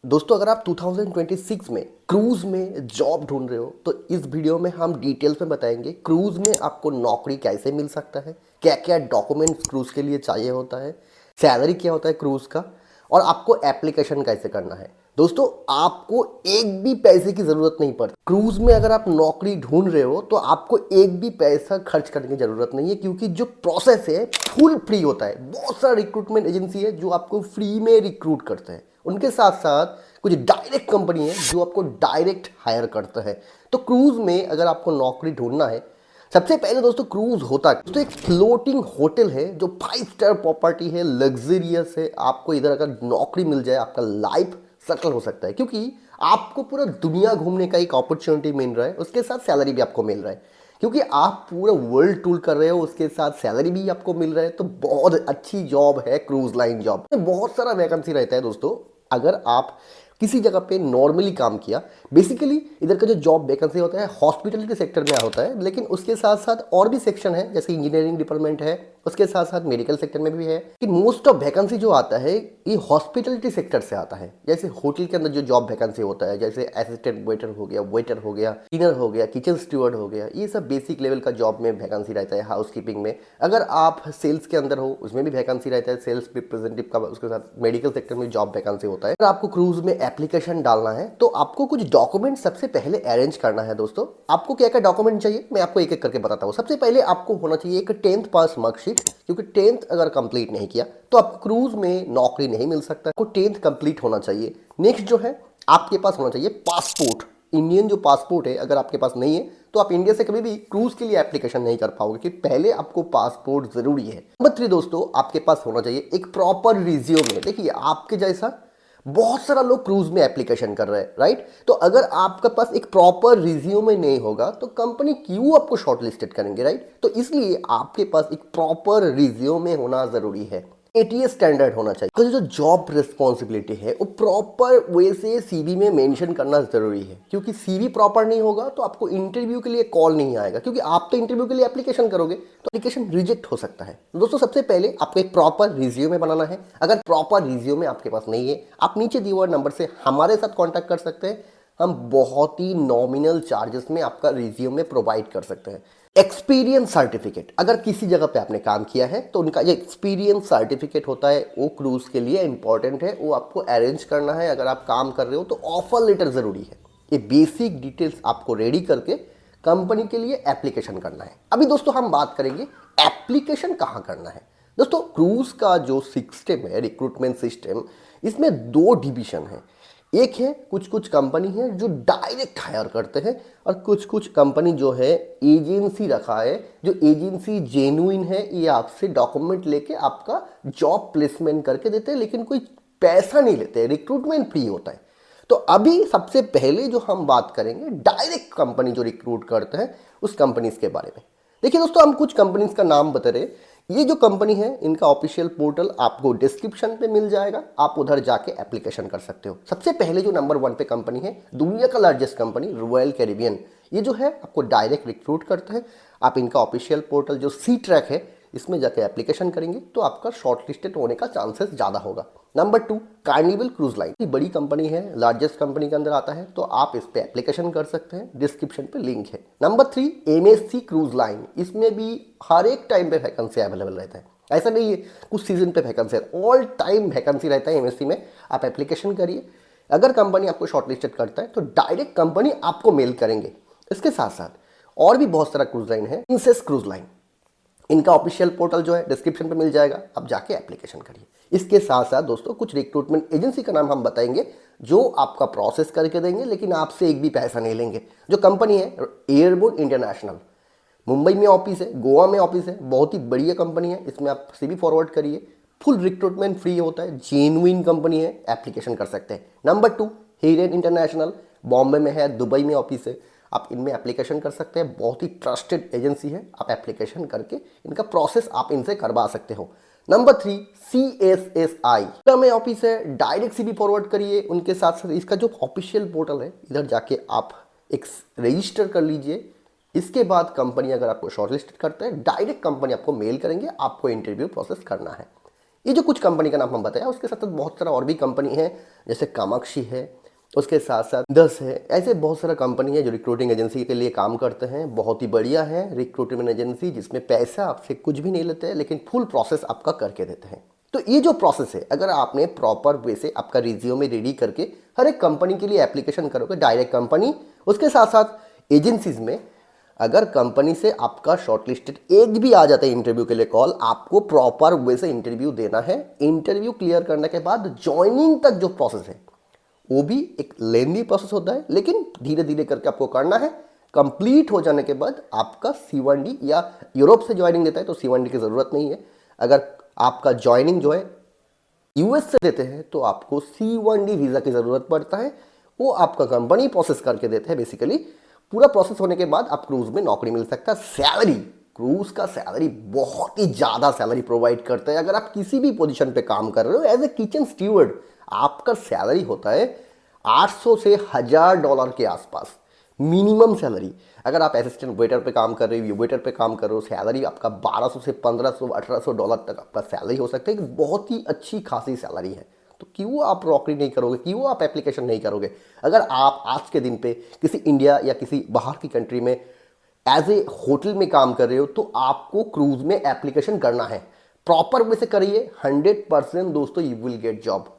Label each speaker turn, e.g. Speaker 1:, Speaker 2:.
Speaker 1: दोस्तों अगर आप 2026 में क्रूज में जॉब ढूंढ रहे हो तो इस वीडियो में हम डिटेल्स में बताएंगे क्रूज में आपको नौकरी कैसे मिल सकता है, क्या क्या डॉक्यूमेंट्स क्रूज के लिए चाहिए होता है, सैलरी क्या होता है क्रूज का, और आपको एप्लीकेशन कैसे करना है। दोस्तों आपको एक भी पैसे की जरूरत नहीं पड़ती क्रूज में। अगर आप नौकरी ढूंढ रहे हो तो आपको एक भी पैसा खर्च करने की जरूरत नहीं है, क्योंकि जो प्रोसेस है फुल फ्री होता है। बहुत सारा रिक्रूटमेंट एजेंसी है जो आपको फ्री में रिक्रूट करते हैं, उनके साथ साथ कुछ डायरेक्ट कंपनी है जो आपको डायरेक्ट हायर करता है। तो क्रूज में अगर आपको नौकरी ढूंढना है, सबसे पहले दोस्तों क्रूज होता है दोस्तों एक फ्लोटिंग होटल है जो 5 स्टार प्रॉपर्टी है, लग्जरियस है। आपको इधर अगर नौकरी मिल जाए आपका लाइफ सेटल हो सकता है, क्योंकि आपको पूरा दुनिया घूमने का एक अपॉर्चुनिटी मिल रहा है, उसके साथ सैलरी भी आपको मिल रहा है। क्योंकि आप पूरा वर्ल्ड टूर कर रहे हो, उसके साथ सैलरी भी आपको मिल रहा है, तो बहुत अच्छी जॉब है क्रूज लाइन जॉब। बहुत सारा वैकेंसी रहता है दोस्तों। अगर आप किसी जगह पे नॉर्मली काम किया, बेसिकली इधर का जो जॉब वैकेंसी होता है हॉस्पिटलिटी सेक्टर में होता है, लेकिन उसके साथ साथ और भी सेक्शन है, जैसे इंजीनियरिंग डिपार्टमेंट है, उसके साथ साथ मेडिकल सेक्टर में भी है। कि मोस्ट ऑफ वैकेंसी जो आता है ये हॉस्पिटलिटी सेक्टर से आता है। जैसे होटल के अंदर जो जॉब वैकेंसी होता है, जैसे असिस्टेंट वेटर हो गया, वेटर हो गया, क्लीनर हो गया, किचन स्टूवर्ड हो गया, ये सब बेसिक लेवल का जॉब में वैकेंसी रहता है। हाउसकीपिंग में अगर आप सेल्स के अंदर हो उसमें भी वैकेंसी रहता है, सेल्स रिप्रेजेंटेटिव का। उसके साथ मेडिकल सेक्टर में जॉब वैकेंसी होता है। अगर आपको क्रूज में एप्लीकेशन डालना है तो आपको कुछ डॉक्यूमेंट सबसे पहले अरेंज करना है। दोस्तों आपको क्या क्या डॉक्यूमेंट चाहिए मैं आपको एक एक करके बताता हूँ। सबसे पहले आपको होना चाहिए एक 10th पास मार्कशीट, क्योंकि 10th अगर कंप्लीट नहीं किया तो आपको क्रूज में नौकरी नहीं मिल सकता। आपको 10th कंप्लीट होना चाहिए। नेक्स्ट जो है आपके पास होना चाहिए पासपोर्ट। इंडियन जो पासपोर्ट है अगर आपके पास नहीं है तो आप इंडिया से कभी भी क्रूज के लिए एप्लीकेशन नहीं कर पाओगे, कि पहले आपको पासपोर्ट जरूरी है। नंबर 3 दोस्तों आपके पास होना चाहिए एक प्रॉपर रिज्यूमे। देखिए आपके जैसा बहुत सारा लोग क्रूज में एप्लीकेशन कर रहे हैं, राइट। तो अगर आपके पास एक प्रॉपर रिज्यूमे नहीं होगा तो कंपनी क्यों आपको शॉर्टलिस्टेड करेंगे, राइट। तो इसलिए आपके पास एक प्रॉपर रिज्यूमे होना जरूरी है। एटीएस स्टैंडर्ड होना चाहिए। तो जो जॉब रिस्पॉन्सिबिलिटी है वो प्रॉपर वे से सीवी में मेंशन करना जरूरी है, क्योंकि सीवी प्रॉपर नहीं होगा तो आपको इंटरव्यू के लिए कॉल नहीं आएगा, क्योंकि आप तो इंटरव्यू के लिए एप्लीकेशन करोगे तो एप्लीकेशन रिजेक्ट हो सकता है। तो दोस्तों सबसे पहले आपको एक प्रॉपर रिज्यूमे बनाना है। अगर प्रॉपर रिज्यूमे आपके पास नहीं है, आप नीचे दिए हुए नंबर से हमारे साथ कॉन्टैक्ट कर सकते हैं। हम बहुत ही नॉमिनल चार्जेस में आपका रिज्यूमे प्रोवाइड कर सकते हैं। एक्सपीरियंस सर्टिफिकेट, अगर किसी जगह पे आपने काम किया है तो उनका जो एक्सपीरियंस सर्टिफिकेट होता है वो क्रूज के लिए इंपॉर्टेंट है, वो आपको अरेंज करना है। अगर आप काम कर रहे हो तो ऑफर लेटर जरूरी है। ये बेसिक डिटेल्स आपको रेडी करके कंपनी के लिए एप्लीकेशन करना है। अभी दोस्तों हम बात करेंगे एप्लीकेशन कहाँ करना है। दोस्तों क्रूज का जो सिस्टम है, रिक्रूटमेंट सिस्टम, इसमें 2 डिवीजन है। एक है कुछ कुछ कंपनी है जो डायरेक्ट हायर करते हैं, और कुछ कुछ कंपनी जो है एजेंसी रखा है, जो एजेंसी जेन्युइन है, ये आपसे डॉक्यूमेंट लेके आपका जॉब प्लेसमेंट करके देते हैं, लेकिन कोई पैसा नहीं लेते, रिक्रूटमेंट फ्री होता है। तो अभी सबसे पहले जो हम बात करेंगे डायरेक्ट कंपनी जो रिक्रूट करते हैं उस कंपनीज के बारे में। देखिए दोस्तों हम कुछ कंपनीज का नाम बता रहे। ये जो कंपनी है इनका ऑफिशियल पोर्टल आपको डिस्क्रिप्शन पे मिल जाएगा, आप उधर जाके एप्लीकेशन कर सकते हो। सबसे पहले जो नंबर 1 पे कंपनी है, दुनिया का लार्जेस्ट कंपनी रॉयल कैरिबियन, ये जो है आपको डायरेक्ट रिक्रूट करते हैं। आप इनका ऑफिशियल पोर्टल जो सी ट्रैक है इसमें जाके एप्लीकेशन करेंगे तो आपका शॉर्टलिस्टेड होने का चांसेस ज़्यादा होगा। नंबर 2 कार्निवल क्रूज लाइन, ये बड़ी कंपनी है, लार्जेस्ट कंपनी के अंदर आता है, तो आप इस पे एप्लीकेशन कर सकते हैं, डिस्क्रिप्शन पे लिंक है। नंबर 3 एमएससी क्रूज लाइन, इसमें भी हर एक टाइम पे वैकेंसी अवेलेबल रहता है, ऐसा नहीं है कुछ सीजन पे वैकेंसी है, ऑल टाइम वैकेंसी रहता है एमएससी में। आप एप्लीकेशन करिए। अगर कंपनी आपको शॉर्टलिस्टेड करता है तो डायरेक्ट कंपनी आपको मेल करेंगे। इसके साथ साथ और भी बहुत सारा क्रूज लाइन है, प्रिंसेस क्रूज लाइन, इनका ऑफिशियल पोर्टल जो है डिस्क्रिप्शन पे मिल जाएगा, आप जाके एप्लीकेशन करिए। इसके साथ साथ दोस्तों कुछ रिक्रूटमेंट एजेंसी का नाम हम बताएंगे जो आपका प्रोसेस करके देंगे, लेकिन आपसे एक भी पैसा नहीं लेंगे। जो कंपनी है एयरबोर्न इंटरनेशनल, मुंबई में ऑफिस है, गोवा में ऑफिस है, बहुत ही बढ़िया कंपनी है। इसमें आप सीवी फॉरवर्ड करिए, फुल रिक्रूटमेंट फ्री होता है, जेन्युइन कंपनी है, एप्लीकेशन कर सकते हैं। नंबर 2 हेरेन इंटरनेशनल, बॉम्बे में है, दुबई में ऑफिस है, आप इनमें एप्लीकेशन कर सकते हैं। बहुत ही ट्रस्टेड एजेंसी है, आप एप्लीकेशन करके इनका प्रोसेस आप इनसे करवा सकते हो। नंबर 3 CSSI में ऑफिस है, डायरेक्ट सीवी फॉरवर्ड करिए। उनके साथ साथ इसका जो ऑफिशियल पोर्टल है इधर जाके आप एक रजिस्टर कर लीजिए। इसके बाद कंपनी अगर आपको शॉर्टलिस्ट करता है डायरेक्ट कंपनी आपको मेल करेंगे, आपको इंटरव्यू प्रोसेस करना है। ये जो कुछ कंपनी का नाम हम बताया, उसके साथ साथ बहुत सारा और भी कंपनी है, जैसे कामाक्षी है, उसके साथ साथ 10 है। ऐसे बहुत सारा कंपनी है जो रिक्रूटिंग एजेंसी के लिए काम करते हैं। बहुत ही बढ़िया है रिक्रूटमेंट एजेंसी, जिसमें पैसा आपसे कुछ भी नहीं लेते हैं, लेकिन फुल प्रोसेस आपका करके देते हैं। तो ये जो प्रोसेस है, अगर आपने प्रॉपर वे से आपका रिज्यूमे रेडी करके हर एक कंपनी के लिए एप्लीकेशन करोगे, डायरेक्ट कंपनी, उसके साथ साथ एजेंसीज में, अगर कंपनी से आपका शॉर्टलिस्टेड एक भी आ जाता है इंटरव्यू के लिए कॉल, आपको प्रॉपर वे से इंटरव्यू देना है। इंटरव्यू क्लियर करने के बाद ज्वाइनिंग तक जो प्रोसेस है वो भी एक लेंदी प्रोसेस होता है, लेकिन धीरे धीरे करके आपको करना है। कंप्लीट हो जाने के बाद आपका C1D, या यूरोप से ज्वाइनिंग देता है तो C1D की ज़रूरत नहीं है। अगर आपका ज्वाइनिंग जो है US से देते हैं तो आपको C1D वीज़ा की ज़रूरत पड़ता है। वो आपका कंपनी प्रोसेस करके देते हैं। बेसिकली पूरा प्रोसेस होने के बाद आप क्रूज में नौकरी मिल सकता है। सैलरी, क्रूज का सैलरी बहुत ही ज़्यादा सैलरी प्रोवाइड करता है। अगर आप किसी भी पोजीशन पे काम कर रहे हो एज ए किचन स्टीवर्ड, आपका सैलरी होता है 800 से $1000 के आसपास मिनिमम सैलरी। अगर आप असिस्टेंट वेटर पे काम कर रहे हो, वेटर पे काम कर रहे हो, सैलरी आपका 1200 से 1500 $1800 तक आपका सैलरी हो सकता है। एक बहुत ही अच्छी खासी सैलरी है। तो क्यों आप नौकरी नहीं करोगे, क्यों आप एप्लीकेशन नहीं करोगे? अगर आप आज के दिन पे किसी इंडिया या किसी बाहर की कंट्री में एज ए होटल में काम कर रहे हो, तो आपको क्रूज में एप्लीकेशन करना है। प्रॉपर वे से करिए, 100% दोस्तों यू विल गेट जॉब।